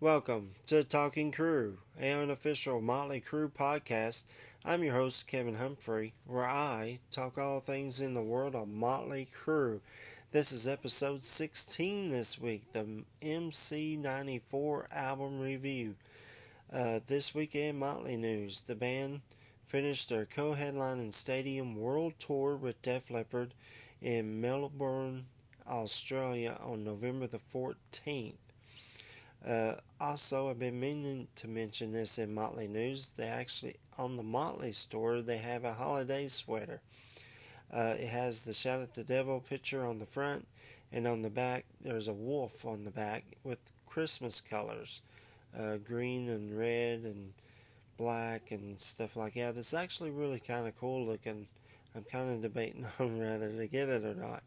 Welcome to Talking Crue, an unofficial Motley Crue podcast. I'm your host, Kevin Humphrey, where I talk all things in the world of Motley Crue. This is episode 16 this week, the MC94 album review. This weekend, Motley news. The band finished their co-headlining stadium world tour with Def Leppard in Melbourne, Australia on November the 14th. Also, I've been meaning to mention this in Motley News. They actually, on the Motley store, they have a holiday sweater. It has the Shout at the Devil picture on the front, and on the back, there's a wolf on the back with Christmas colors, green and red and black and stuff like that. It's actually really kind of cool looking. I'm kind of debating on whether to get it or not.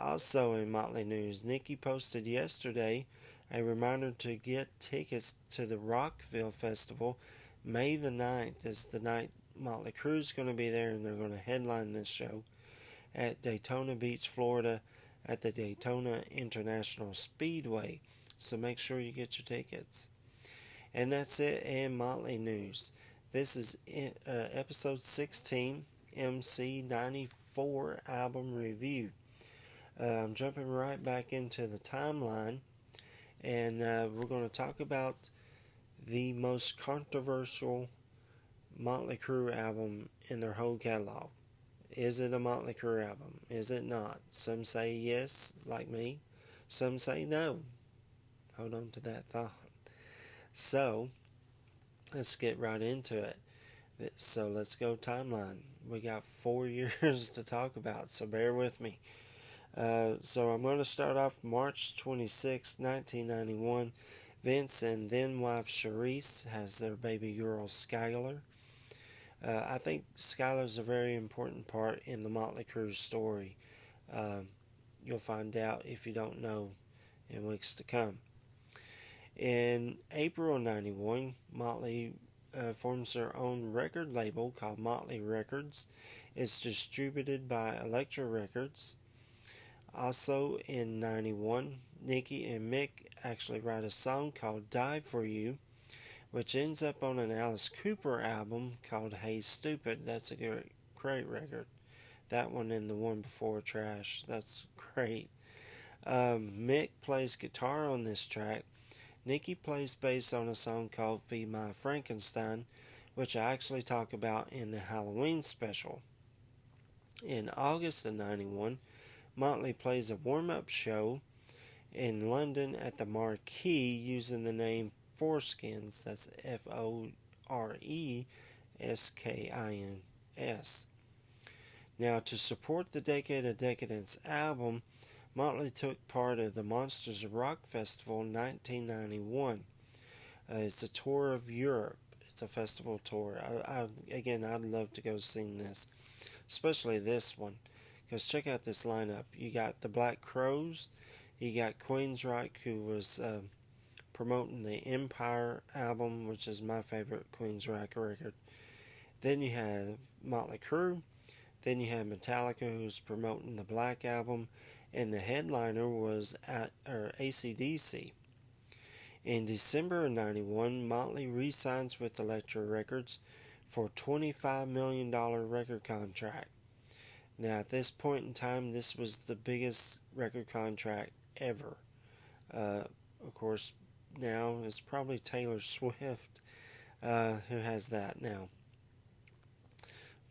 Also in Motley News, Nikki posted yesterday a reminder to get tickets to the Rockville Festival. May the 9th is the night Motley Crue's going to be there, and they're going to headline this show at Daytona Beach, Florida, at the Daytona International Speedway. So make sure you get your tickets. And that's it in Motley News. This is episode 16, MC94 album review. I'm jumping right back into the timeline, and we're going to talk about the most controversial Motley Crue album in their whole catalog. Is it a Motley Crue album? Is it not? Some say yes, like me. Some say no. Hold on to that thought. So, let's get right into it. So, let's go timeline. We got 4 years to talk about, so bear with me. So I'm going to start off March 26, 1991. Vince and then wife Charisse has their baby girl Skylar. I think Skylar's a very important part in the Motley Crue story. You'll find out if you don't know in weeks to come. In April 91, Motley forms their own record label called Motley Records. It's distributed by Elektra Records. Also in 91, Nikki and Mick actually write a song called Die For You, which ends up on an Alice Cooper album called Hey Stupid. That's a great record. That one and the one before Trash. That's great. Mick plays guitar on this track. Nikki plays bass on a song called Feed My Frankenstein, which I actually talk about in the Halloween special. In August of 91, Motley plays a warm-up show in London at the Marquee using the name Foreskins. That's Foreskins. Now, to support the Decade of Decadence album, Motley took part of the Monsters of Rock Festival in 1991. It's a tour of Europe. It's a festival tour. I'd love to go see this, especially this one. Because check out this lineup. You got the Black Crowes. You got Queensryche, who was promoting the Empire album, which is my favorite Queensryche record. Then you have Motley Crue. Then you have Metallica, who's promoting the Black album. And the headliner was AC/DC. In December of 91, Motley re-signs with Elektra Records for a $25 million record contract. Now, at this point in time, this was the biggest record contract ever. Of course, now it's probably Taylor Swift who has that now.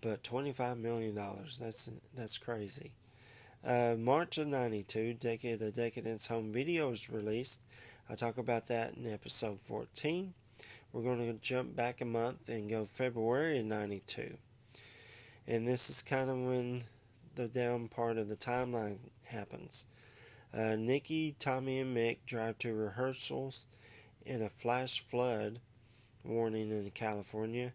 But $25 million, that's crazy. March of 92, Decade of Decadence home video is released. I'll talk about that in episode 14. We're going to jump back a month and go February of 92. And this is kind of when the down part of the timeline happens. Nikki, Tommy, and Mick drive to rehearsals in a flash flood warning in California.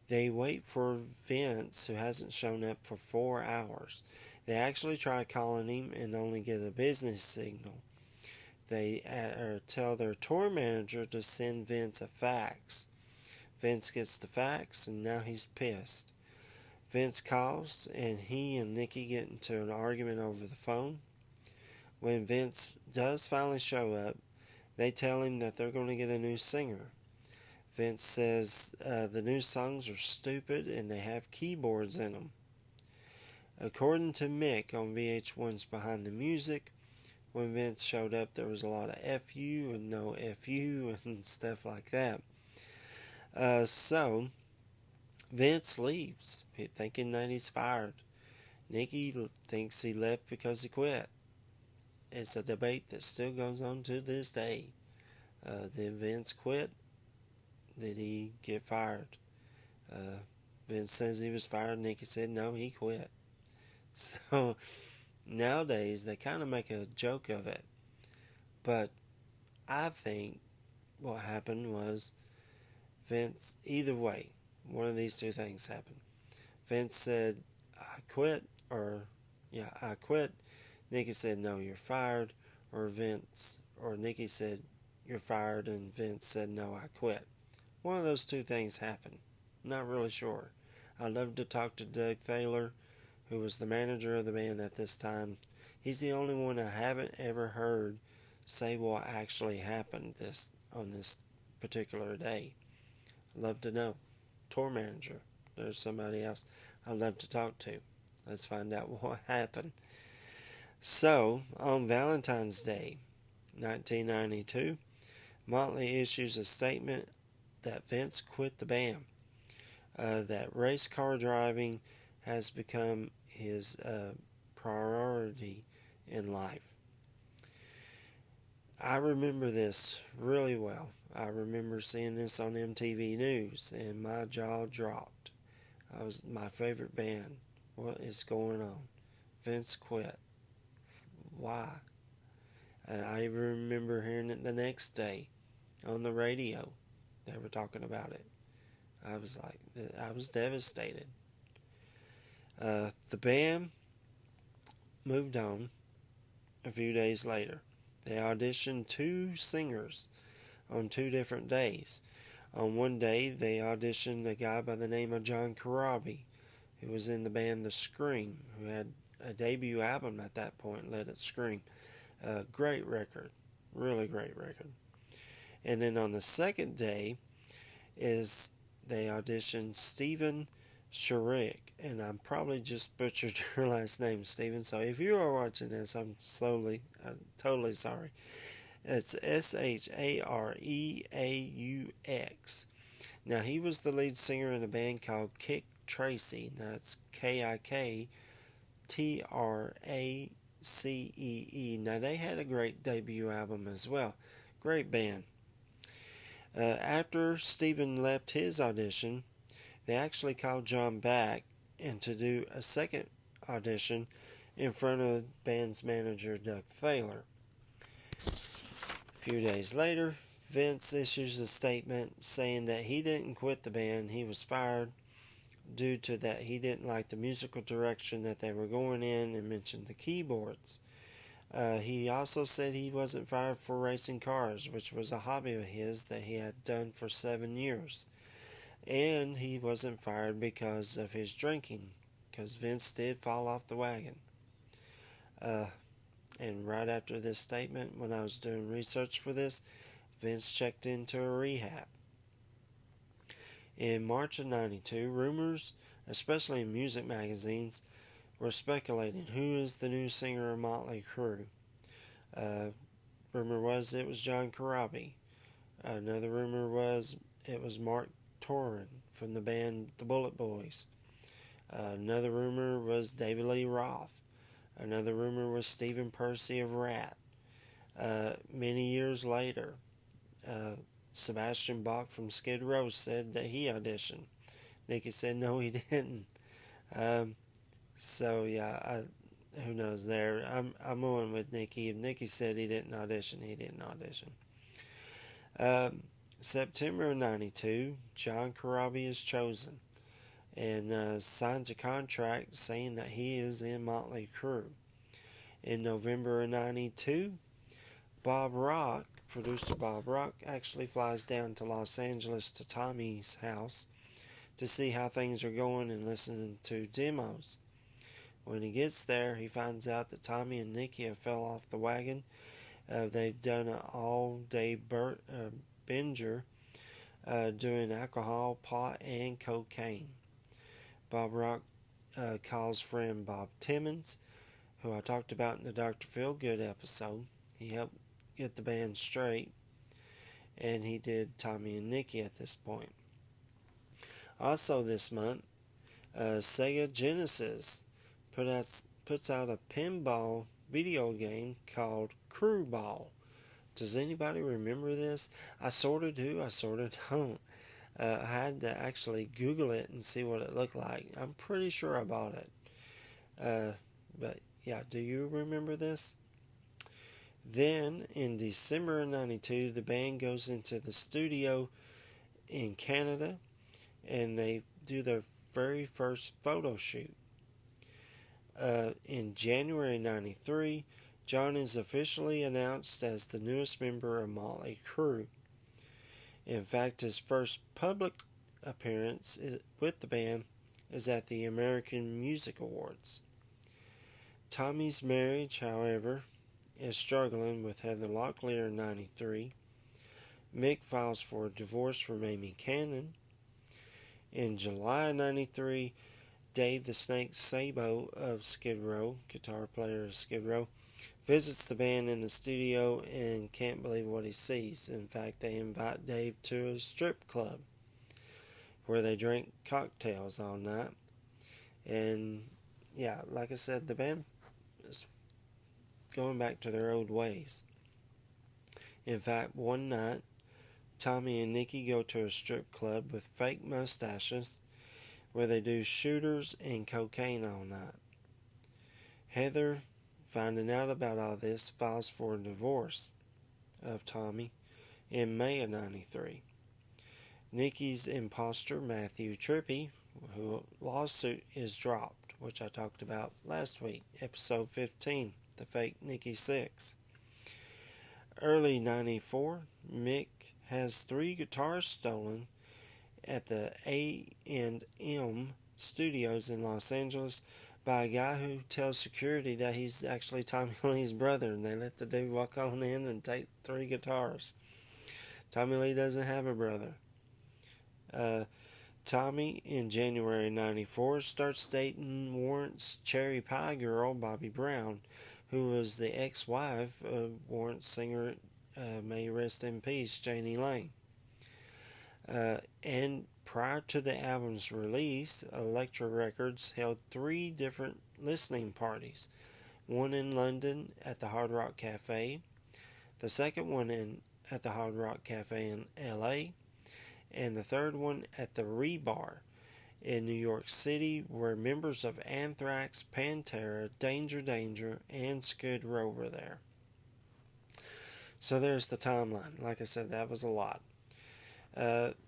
They wait for Vince, who hasn't shown up for 4 hours. They actually try calling him and only get a business signal. They tell their tour manager to send Vince a fax. Vince gets the fax, and now he's pissed. Vince calls, and he and Nikki get into an argument over the phone. When Vince does finally show up, They tell him that they're going to get a new singer. Vince says the new songs are stupid and they have keyboards in them. According to Mick on VH1's Behind the Music, when Vince showed up, there was a lot of FU and no FU and stuff like that. So Vince leaves, thinking that he's fired. Nicky thinks he left because he quit. It's a debate that still goes on to this day. Did Vince quit? Did he get fired? Vince says he was fired. Nicky said no, he quit. So nowadays they kind of make a joke of it. But I think what happened was Vince, either way, one of these two things happened. Vince said, I quit, I quit. Nicky said, no, you're fired. Or Nicky said, you're fired, and Vince said, no, I quit. One of those two things happened. Not really sure. I'd love to talk to Doug Thaler, who was the manager of the band at this time. He's the only one I haven't ever heard say what actually happened on this particular day. I'd love to know. Tour manager. There's somebody else I'd love to talk to. Let's find out what happened. So, on Valentine's Day, 1992, Motley issues a statement that Vince quit the band. That race car driving has become his priority in life. I remember this really well. I remember seeing this on MTV News, and my jaw dropped. I was my favorite band. What is going on? Vince quit. Why? And I remember hearing it the next day on the radio. They were talking about it. I was devastated. The band moved on a few days later. They auditioned two singers on 2 different days. On one day, they auditioned a guy by the name of John Corabi, who was in the band The Scream, who had a debut album at that point, Let It Scream. Great record. Really great record. And then on the second day they auditioned Stephen Sherrick, and I probably just butchered your last name, Stephen. So if you are watching this, I'm totally sorry. It's Shareaux. Now, he was the lead singer in a band called Kick Tracy. That's KIKTRACEE. Now, they had a great debut album as well. Great band. After Stephen left his audition, they actually called John back and to do a second audition in front of the band's manager, Doug Thaler. A few days later, Vince issues a statement saying that he didn't quit the band. He was fired due to that he didn't like the musical direction that they were going in, and mentioned the keyboards. He also said he wasn't fired for racing cars, which was a hobby of his that he had done for 7 years. And he wasn't fired because of his drinking, because Vince did fall off the wagon. And right after this statement, when I was doing research for this, Vince checked into a rehab. In March of 92, rumors, especially in music magazines, were speculating who is the new singer of Motley Crue. Rumor was it was John Corabi. Another rumor was it was Mark Torrin from the band The Bullet Boys. Another rumor was David Lee Roth. Another rumor was Stephen Percy of Rat. Many years later, Sebastian Bach from Skid Row said that he auditioned. Nicky said no, he didn't. Who knows there? I'm on with Nicky. If Nicky said he didn't audition, he didn't audition. September of 92, John Corabi is chosen and signs a contract saying that he is in Motley Crue. In November of 92, producer Bob Rock, actually flies down to Los Angeles to Tommy's house to see how things are going and listening to demos. When he gets there, he finds out that Tommy and Nicky have fell off the wagon. They've done an all-day binger doing alcohol, pot, and cocaine. Bob Rock calls friend Bob Timmons, who I talked about in the Dr. Feelgood episode. He helped get the band straight, and he did Tommy and Nikki at this point. Also this month, Sega Genesis puts out a pinball video game called Crue Ball. Does anybody remember this? I sort of do, I sort of don't. I had to actually Google it and see what it looked like. I'm pretty sure I bought it. But yeah, do you remember this? Then in December of 92, the band goes into the studio in Canada and they do their very first photo shoot. In January 93, John is officially announced as the newest member of Motley Crue. In fact, his first public appearance with the band is at the American Music Awards. Tommy's marriage, however, is struggling with Heather Locklear in 93. Mick files for a divorce from Amy Cannon. In July 93, Dave the Snake Sabo of Skid Row, guitar player of Skid Row, visits the band in the studio and can't believe what he sees. In fact, they invite Dave to a strip club where they drink cocktails all night. And yeah, like I said, the band is going back to their old ways. In fact, one night, Tommy and Nikki go to a strip club with fake mustaches where they do shooters and cocaine all night. Heather, finding out about all this, files for a divorce of Tommy in May of 93. Nikki's imposter, Matthew Trippy, whose lawsuit is dropped, which I talked about last week, episode 15, the fake Nikki 6. Early 94, Mick has 3 guitars stolen at the A&M Studios in Los Angeles by a guy who tells security that he's actually Tommy Lee's brother, and they let the dude walk on in and take 3 guitars. Tommy Lee doesn't have a brother. Tommy, in January 94, starts dating Warrant's cherry pie girl, Bobby Brown, who was the ex-wife of Warrant's singer, may rest in peace, Janie Lane. And prior to the album's release, Elektra Records held 3 different listening parties. One in London at the Hard Rock Cafe, the second one at the Hard Rock Cafe in LA, and the third one at the Rebar in New York City, where members of Anthrax, Pantera, Danger Danger, and Skid Row were there. So there's the timeline. Like I said, that was a lot.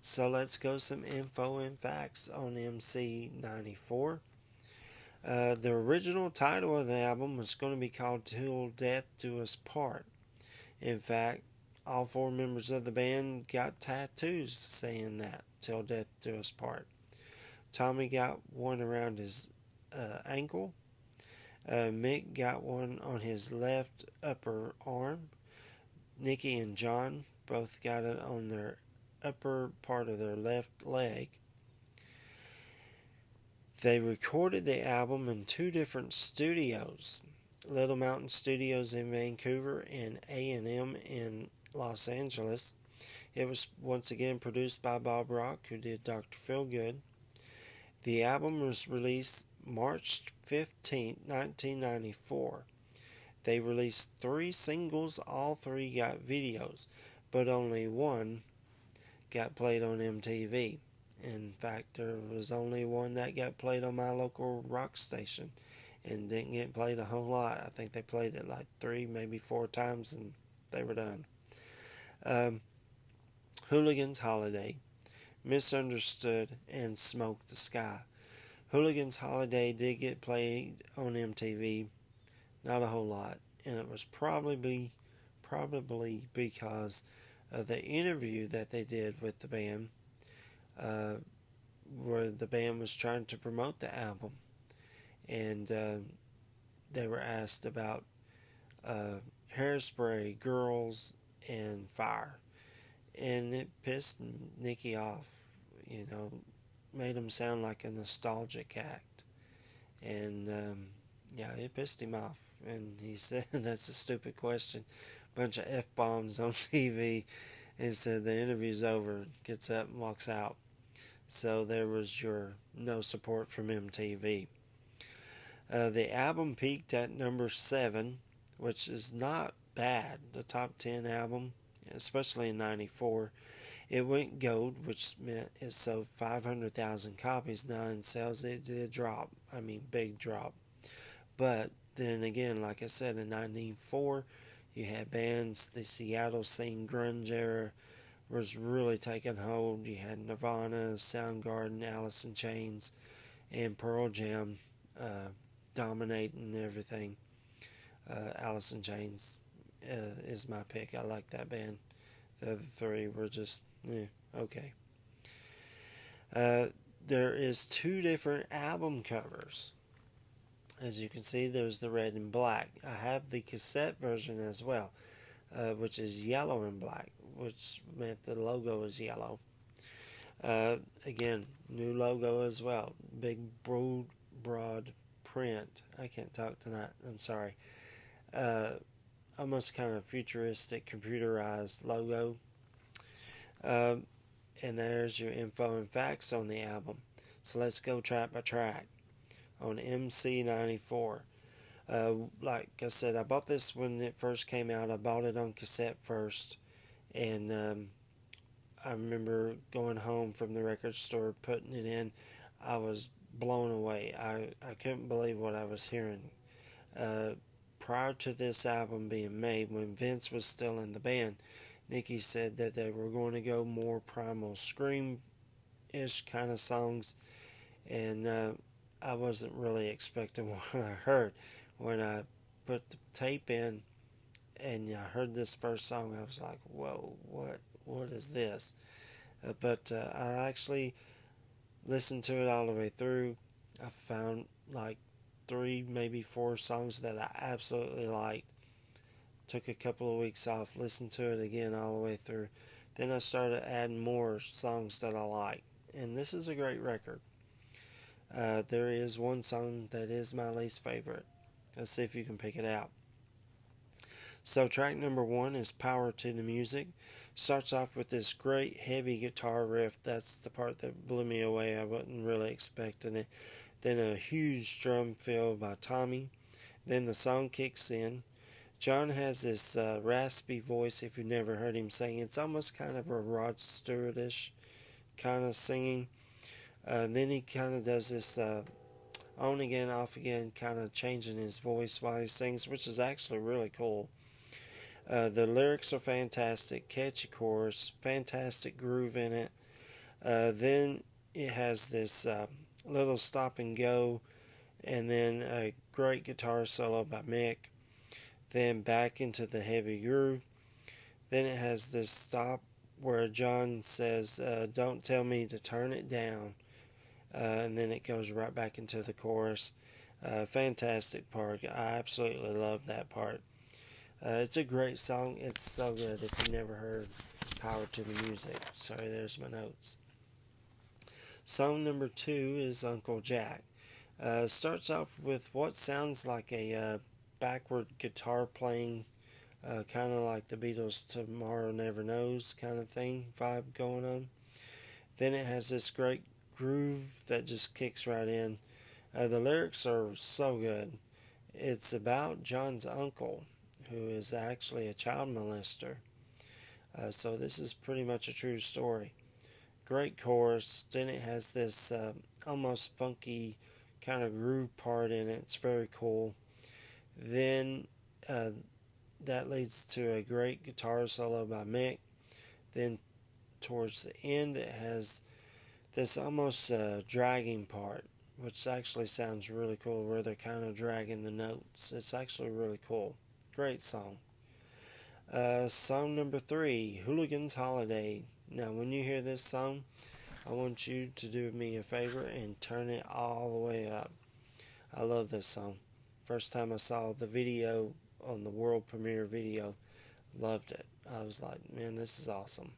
So let's go some info and facts on MC94. The original title of the album was going to be called Till Death Do Us Part. In fact, all 4 members of the band got tattoos saying that, Till Death Do Us Part. Tommy got one around his ankle. Mick got one on his left upper arm. Nikki and John both got it on their upper part of their left leg. They recorded the album in 2 different studios, Little Mountain Studios in Vancouver and A&M in Los Angeles. It was once again produced by Bob Rock, who did Dr. Feelgood. The album was released March 15, 1994. They released 3 singles, all 3 got videos, but only one got played on MTV. In fact, there was only one that got played on my local rock station and didn't get played a whole lot. I think they played it like 3, maybe 4 times and they were done. Hooligan's Holiday, Misunderstood, and Smoke the Sky. Hooligan's Holiday did get played on MTV, not a whole lot, and it was probably because of the interview that they did with the band, where the band was trying to promote the album, and they were asked about Hairspray, Girls, and Fire. And it pissed Nicky off, you know, made him sound like a nostalgic act. And yeah, it pissed him off. And he said, that's a stupid question. Bunch of F bombs on TV. And said, the interview's over, gets up and walks out. So there was your no support from MTV. The album peaked at number 7, which is not bad. The top 10 album, especially in '94. It went gold, which meant it sold 500,000 copies. Now in sales, it did drop. I mean, big drop. But then again, like I said, in '94, you had bands. The Seattle scene, grunge era was really taking hold. You had Nirvana, Soundgarden, Alice in Chains, and Pearl Jam dominating everything. Alice in Chains is my pick. I like that band. The other three were just okay. There is 2 different album covers. As you can see, there's the red and black. I have the cassette version as well, which is yellow and black, which meant the logo is yellow. Again, new logo as well. Big, broad print. I can't talk tonight. I'm sorry. Almost kind of futuristic, computerized logo. And there's your info and facts on the album. So let's go track by track. On MC94. Like I said, I bought this when it first came out. I bought it on cassette first. And I remember going home from the record store, putting it in. I was blown away. I couldn't believe what I was hearing. Prior to this album being made, when Vince was still in the band, Nicky said that they were going to go more primal scream-ish kind of songs. And I wasn't really expecting what I heard. When I put the tape in and I heard this first song, I was like, whoa, what is this? But I actually listened to it all the way through. I found like 3, maybe 4 songs that I absolutely liked. Took a couple of weeks off, listened to it again all the way through. Then I started adding more songs that I like. And this is a great record. There is one song that is my least favorite. Let's see if you can pick it out. So track number 1 is Power to the Music. Starts off with this great heavy guitar riff. That's the part that blew me away. I wasn't really expecting it. Then a huge drum fill by Tommy. Then the song kicks in. John has this raspy voice. If you've never heard him sing, it's almost kind of a Rod Stewart-ish kind of singing. Then he kind of does this on again, off again, kind of changing his voice while he sings, which is actually really cool. The lyrics are fantastic, catchy chorus, fantastic groove in it. Then it has this little stop and go, and then a great guitar solo by Mick. Then back into the heavy groove. Then it has this stop where John says, "Don't tell me to turn it down." And then it goes right back into the chorus. Fantastic part. I absolutely love that part. It's a great song. It's so good if you've never heard Power to the Music. Sorry, there's my notes. Song number 2 is Uncle Jack. Starts off with what sounds like a backward guitar playing, kind of like the Beatles' Tomorrow Never Knows kind of thing, vibe going on. Then it has this great groove that just kicks right in. The lyrics are so good. It's about John's uncle, who is actually a child molester. So this is pretty much a true story. Great chorus. Then it has this almost funky kind of groove part in it. It's very cool. Then that leads to a great guitar solo by Mick. Then towards the end it has this almost dragging part, which actually sounds really cool, where they're kind of dragging the notes. It's actually really cool. Great song. Song number 3, Hooligan's Holiday. Now, when you hear this song, I want you to do me a favor and turn it all the way up. I love this song. First time I saw the video on the world premiere video. Loved it. I was like, man, this is awesome.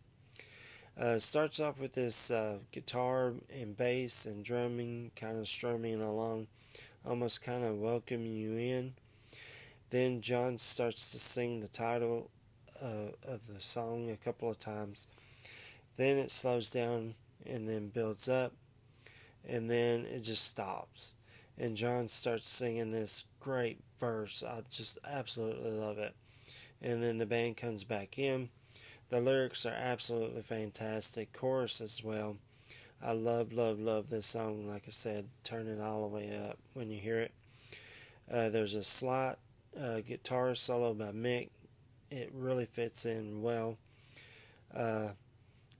Starts off with this guitar and bass and drumming kind of strumming along, almost kind of welcoming you in. Then John starts to sing the title of the song a couple of times. Then it slows down and then builds up, and then it just stops. And John starts singing this great verse. I just absolutely love it. And then the band comes back in. The lyrics are absolutely fantastic. Chorus as well. I love, love, love this song. Like I said, turn it all the way up when you hear it. There's a slight guitar solo by Mick. It really fits in well.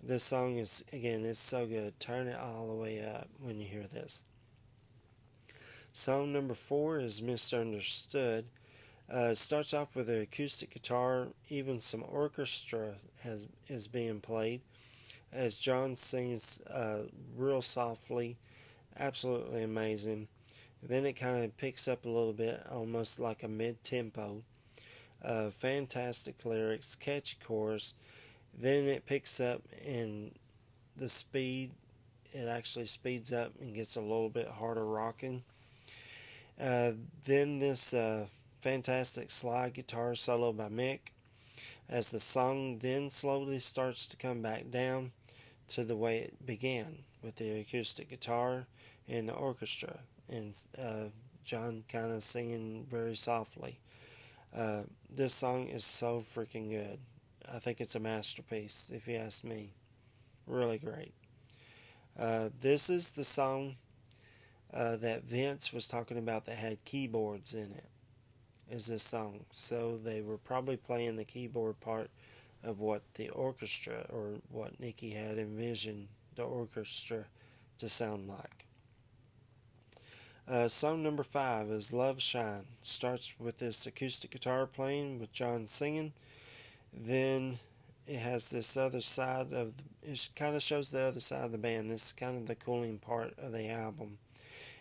This song is, again, it's so good. Turn it all the way up when you hear this. Song number 4 is Misunderstood. It starts off with an acoustic guitar, even some orchestra is being played as John sings real softly, absolutely amazing. Then it kind of picks up a little bit, almost like a mid-tempo. Fantastic lyrics, catchy chorus. Then it picks up in the speed. It actually speeds up and gets a little bit harder rocking. Then this fantastic slide guitar solo by Mick, as the song then slowly starts to come back down to the way it began, with the acoustic guitar and the orchestra, and John kind of singing very softly. This song is so freaking good. I think it's a masterpiece, if you ask me. Really great. This is the song that Vince was talking about that had keyboards in it, is this song. So they were probably playing the keyboard part of what the orchestra, or what Nicky had envisioned the orchestra to sound like. Song number 5 is Love Shine. Starts with this acoustic guitar playing with John singing. Then it has this other side of it kind of shows the other side of the band. This is kind of the cooling part of the album.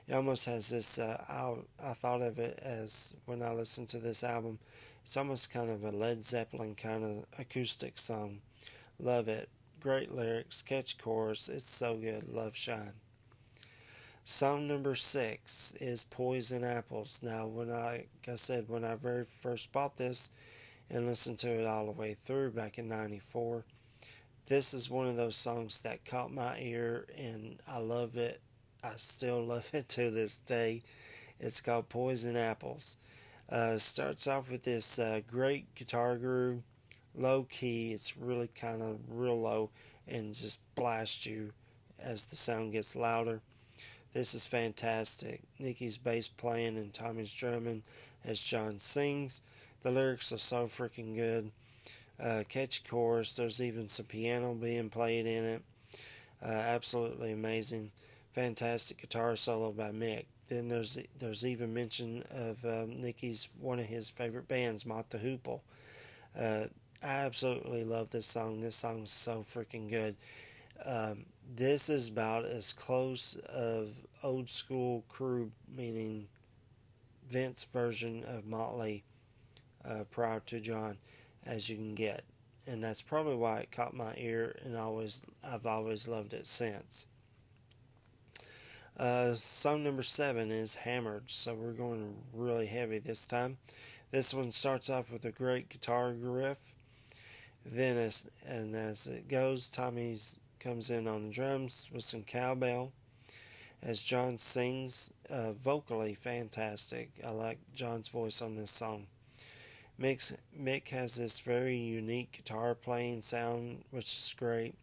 It almost has this, I thought of it as, when I listened to this album, it's almost kind of a Led Zeppelin kind of acoustic song. Love it. Great lyrics, catchy chorus. It's so good. Love Shine. Song number 6 is Poison Apples. Now, like I said, when I very first bought this and listened to it all the way through back in '94, this is one of those songs that caught my ear, and I love it. I still love it to this day. It's called Poison Apples. Starts off with this great guitar groove, low key. It's really kind of real low and just blasts you as the sound gets louder. This is fantastic. Nicky's bass playing and Tommy's drumming as John sings. The lyrics are so freaking good. Catchy chorus. There's even some piano being played in it. Absolutely amazing. Fantastic guitar solo by Mick. Then there's even mention of Nicky's, one of his favorite bands, Motley. I absolutely love this song. This song's so freaking good. This is about as close of old school Crue, meaning Vince version of Motley prior to John, as you can get. And that's probably why it caught my ear, and I've always loved it since. Song number 7 is Hammered, so we're going really heavy this time. This one starts off with a great guitar riff. Then as it goes, Tommy comes in on the drums with some cowbell. As John sings, vocally fantastic. I like John's voice on this song. Mick has this very unique guitar playing sound, which is great.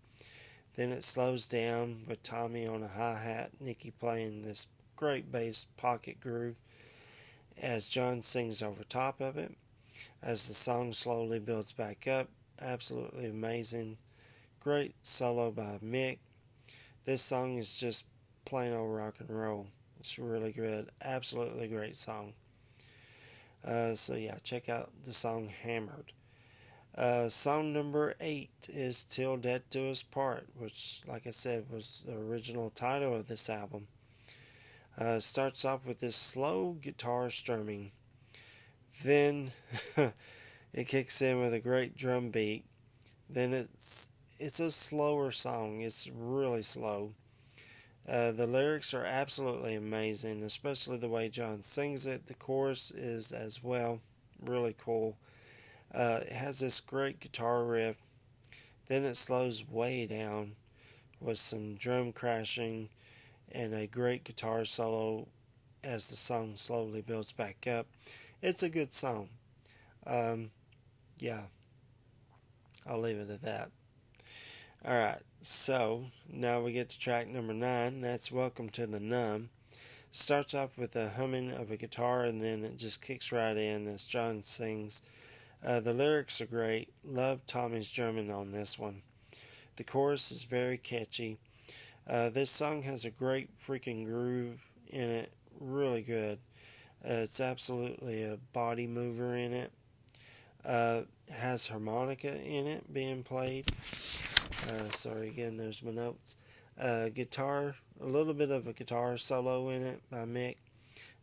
Then it slows down with Tommy on a hi-hat, Nicky playing this great bass pocket groove as John sings over top of it. As the song slowly builds back up, absolutely amazing. Great solo by Mick. This song is just plain old rock and roll. It's really good. Absolutely great song. So yeah, check out the song Hammered. Song number 8 is Till Death Do Us Part, which, like I said, was the original title of this album. Starts off with this slow guitar strumming. Then it kicks in with a great drum beat. Then it's a slower song. It's really slow. The lyrics are absolutely amazing, especially the way John sings it. The chorus is as well really cool. It has this great guitar riff. Then it slows way down with some drum crashing and a great guitar solo as the song slowly builds back up. It's a good song. Um, yeah, I'll leave it at that. Alright, so now we get to track number 9. That's Welcome to the Numb. Starts off with a humming of a guitar and then it just kicks right in as John sings. The lyrics are great. Love Tommy's drumming on this one. The chorus is very catchy. This song has a great freaking groove in it. Really good. It's absolutely a body mover in it. Has harmonica in it being played. Sorry again, there's my notes. Guitar, a little bit of a guitar solo in it by Mick.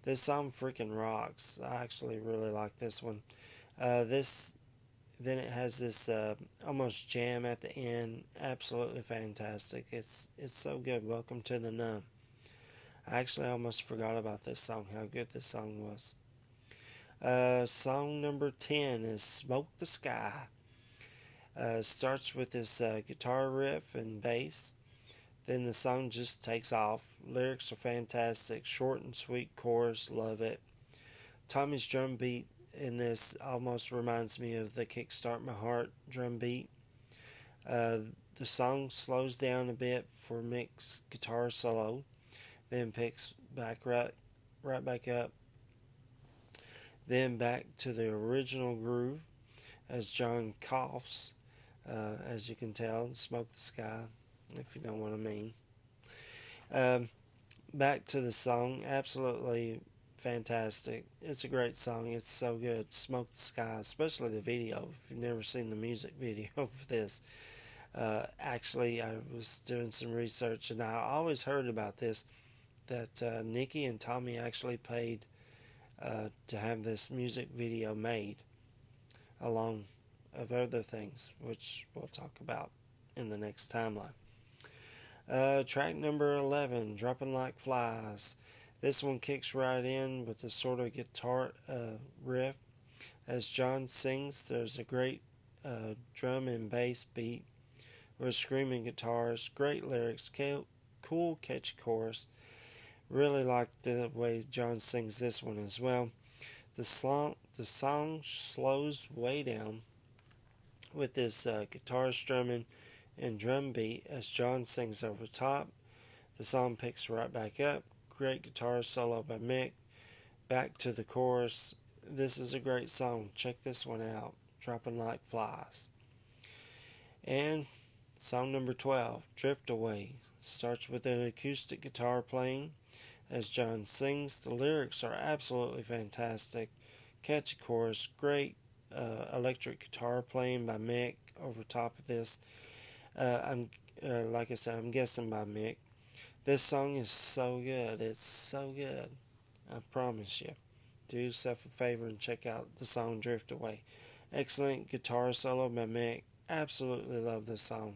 This song freaking rocks. I actually really like this one. Then it has this almost jam at the end. Absolutely fantastic. It's so good. Welcome to the Numb. I actually almost forgot about this song, how good this song was. Song number 10 is Smoke the Sky. Starts with this guitar riff and bass. Then the song just takes off. Lyrics are fantastic. Short and sweet chorus. Love it. Tommy's drum beat in this almost reminds me of the Kickstart My Heart drum beat. The song slows down a bit for Mick's guitar solo. Then picks back right back up. Then back to the original groove as John coughs. As you can tell, Smoke the Sky, if you know what I mean. Back to the song, absolutely fantastic. It's a great song. It's so good. Smoke the Sky, especially the video. If you've never seen the music video for this, actually, I was doing some research and I always heard about this, that Nikki and Tommy actually paid to have this music video made, along of other things, which we'll talk about in the next timeline. Track number 11, Dropping Like Flies. This one kicks right in with a sort of guitar riff. As John sings, there's a great drum and bass beat with screaming guitars, great lyrics, cool catchy chorus. Really like the way John sings this one as well. The song slows way down with this guitar strumming and drum beat as John sings over top. The song picks right back up. Great guitar solo by Mick. Back to the chorus. This is a great song. Check this one out. Dropping Like Flies. And song number 12, Drift Away. Starts with an acoustic guitar playing as John sings. The lyrics are absolutely fantastic. Catchy chorus. Great electric guitar playing by Mick over top of this. Like I said, I'm guessing by Mick. This song is so good. It's so good. I promise you. Do yourself a favor and check out the song Drift Away. Excellent guitar solo by Mick. Absolutely love this song.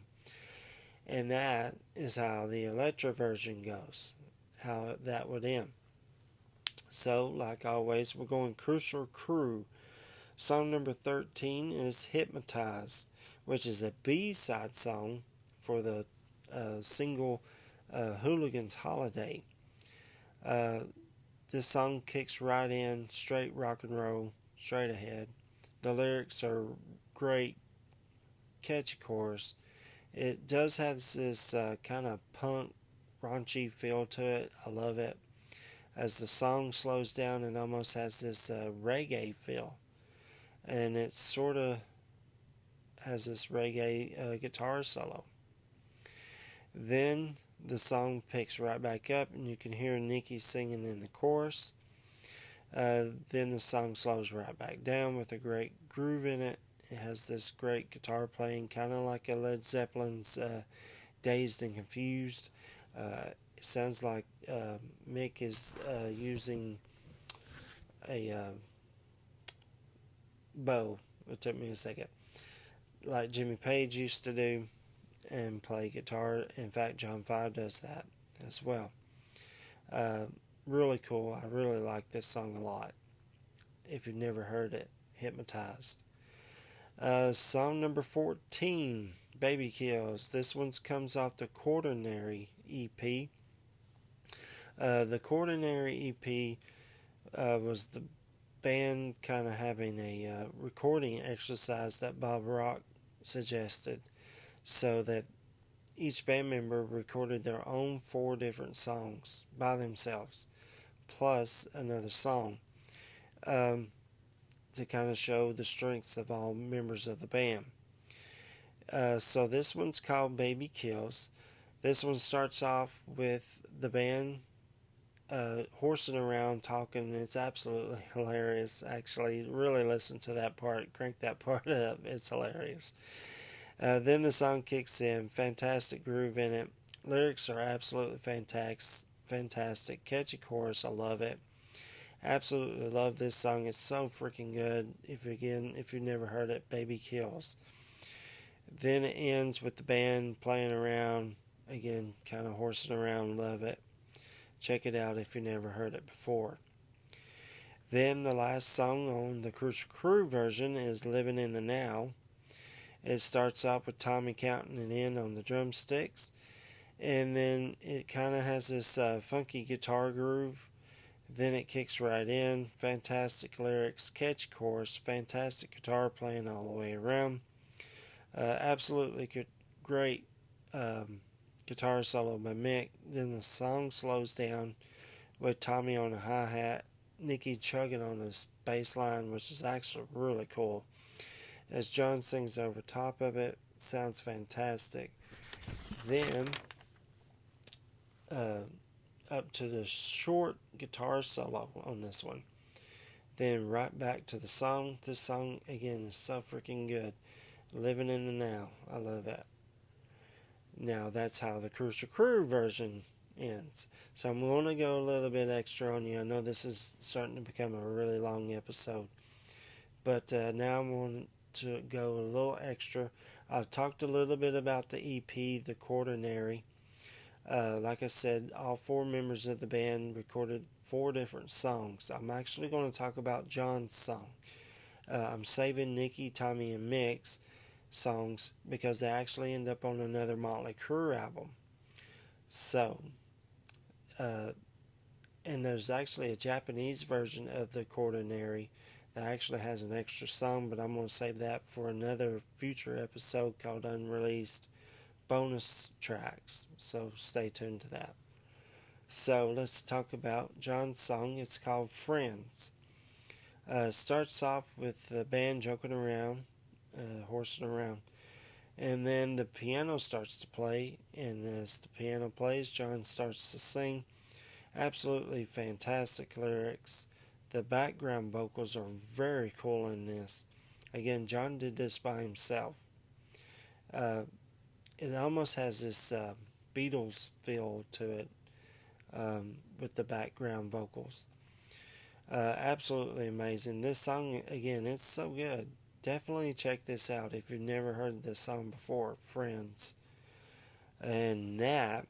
And that is how the electro version goes. How that would end. So, like always, we're going Crucial Crue. Song number 13 is Hypnotized, which is a B-side song for the single Hooligan's Holiday. This song kicks right in, straight rock and roll, straight ahead. The lyrics are great, catchy chorus. It does have this kind of punk, raunchy feel to it. I love it. As the song slows down, it almost has this reggae feel. And it sort of has this reggae guitar solo. Then the song picks right back up, and you can hear Nikki singing in the chorus. Then the song slows right back down with a great groove in it. It has this great guitar playing, kind of like a Led Zeppelin's Dazed and Confused. It sounds like Mick is using a bow. It took me a second. Like Jimmy Page used to do and play guitar. In fact, John 5 does that as well. Uh, Really cool. I really like this song a lot. If you've never heard it, Hypnotized. Song number 14, Baby Kills. This one comes off the Quaternary EP. The Quaternary EP was the band kind of having a recording exercise that Bob Rock suggested, so that each band member recorded their own 4 different songs by themselves, plus another song, um, to kind of show the strengths of all members of the band. So this one's called Baby Kills. This one starts off with the band horsing around talking. It's absolutely hilarious. Actually, really listen to that part. Crank that part up. It's hilarious. Then the song kicks in. Fantastic groove in it. Lyrics are absolutely fantastic. Catchy chorus. I love it. Absolutely love this song. It's so freaking good. If you've never heard it, Baby Kills. Then it ends with the band playing around. Again, kind of horsing around. Love it. Check it out if you never heard it before. Then the last song on the Crue version is Living in the Now. It starts off with Tommy counting it in on the drumsticks, and then it kind of has this funky guitar groove. Then it kicks right in. Fantastic lyrics, catchy chorus, fantastic guitar playing all the way around. Absolutely great guitar solo by Mick. Then the song slows down with Tommy on a hi-hat, Nicky chugging on the bass line, which is actually really cool. As John sings over top of it, sounds fantastic. Then, up to the short guitar solo on this one. Then right back to the song. This song, again, is so freaking good. Living in the Now. I love that. Now, that's how the Crue version ends. So I'm going to go a little bit extra on you. I know this is starting to become a really long episode. But now I'm going to go a little extra. I've talked a little bit about the EP, The Quaternary. Like I said, all 4 members of the band recorded 4 different songs. I'm actually going to talk about John's song. I'm saving Nicky, Tommy, and Mick's songs because they actually end up on another Motley Crue album. So, and there's actually a Japanese version of The Quaternary that actually has an extra song, but I'm going to save that for another future episode called Unreleased Bonus Tracks. So stay tuned to that. So let's talk about John's song. It's called Friends. Starts off with the band joking around, horsing around. And then the piano starts to play, and as the piano plays, John starts to sing. Absolutely fantastic lyrics. The background vocals are very cool in this. Again, John did this by himself. It almost has this Beatles feel to it with the background vocals. Absolutely amazing. This song, again, it's so good. Definitely check this out if you've never heard this song before, Friends. And that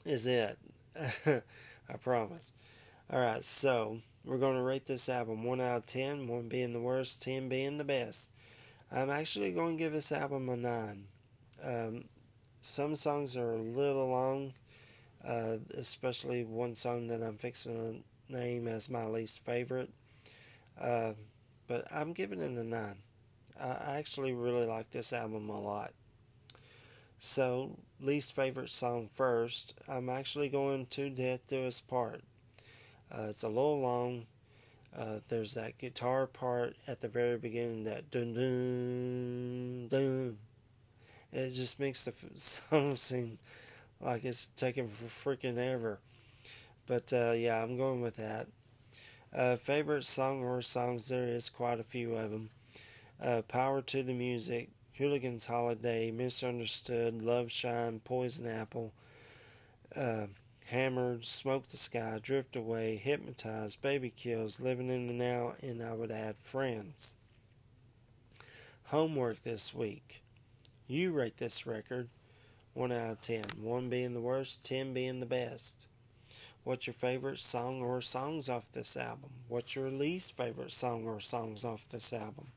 is it. I promise. Alright, so we're going to rate this album 1 out of 10, 1 being the worst, 10 being the best. I'm actually going to give this album a 9. Some songs are a little long, especially one song that I'm fixing to name as my least favorite. But I'm giving it a 9. I actually really like this album a lot. So, least favorite song first. I'm actually going to Death Do Us Part. It's a little long. There's that guitar part at the very beginning, that dun dun dun. It just makes the song seem like it's taking for freaking ever. But yeah, I'm going with that. Favorite song or songs, there is quite a few of them. Power to the Music, Hooligan's Holiday, Misunderstood, Love Shine, Poison Apple, Hammered, Smoke the Sky, Drift Away, Hypnotized, Baby Kills, Living in the Now, and I would add Friends. Homework this week. You rate this record 1 out of 10. 1 being the worst, 10 being the best. What's your favorite song or songs off this album? What's your least favorite song or songs off this album?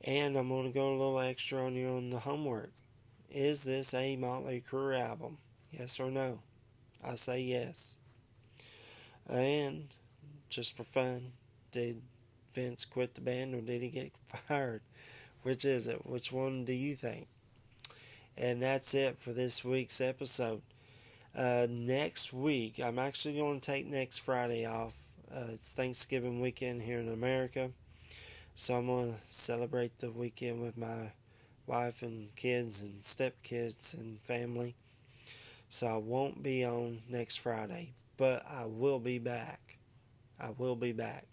And I'm going to go a little extra on you on the homework. Is this a Motley Crue album? Yes or no? I say yes. And just for fun, did Vince quit the band or did he get fired? Which is it? Which one do you think? And that's it for this week's episode. Next week, I'm actually going to take next Friday off. It's Thanksgiving weekend here in America. So I'm going to celebrate the weekend with my wife and kids and stepkids and family. So I won't be on next Friday, but I will be back. I will be back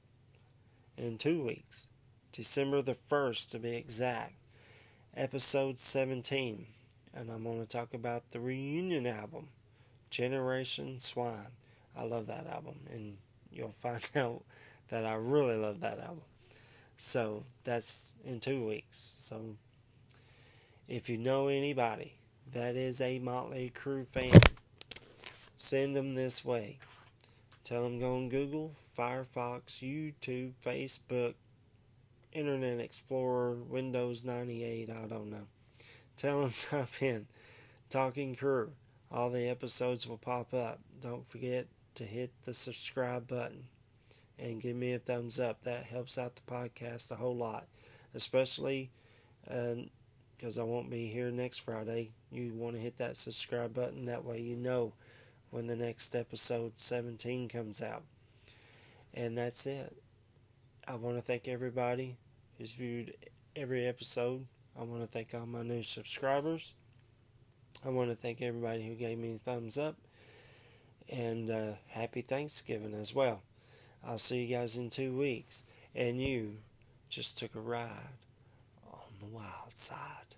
in 2 weeks. December the 1st to be exact. Episode 17. And I'm going to talk about the reunion album, Generation Swine. I love that album, and you'll find out that I really love that album. So that's in 2 weeks. So if you know anybody that is a Motley Crue fan, send them this way. Tell them go on Google, Firefox, YouTube, Facebook, Internet Explorer, Windows 98, I don't know. Tell them type in Talking Crue. All the episodes will pop up. Don't forget to hit the subscribe button and give me a thumbs up. That helps out the podcast a whole lot, especially because I won't be here next Friday. You want to hit that subscribe button. That way you know when the next episode 17 comes out. And that's it. I want to thank everybody who's viewed every episode. I want to thank all my new subscribers. I want to thank everybody who gave me a thumbs up. And happy Thanksgiving as well. I'll see you guys in 2 weeks. And you just took a ride on the wild side.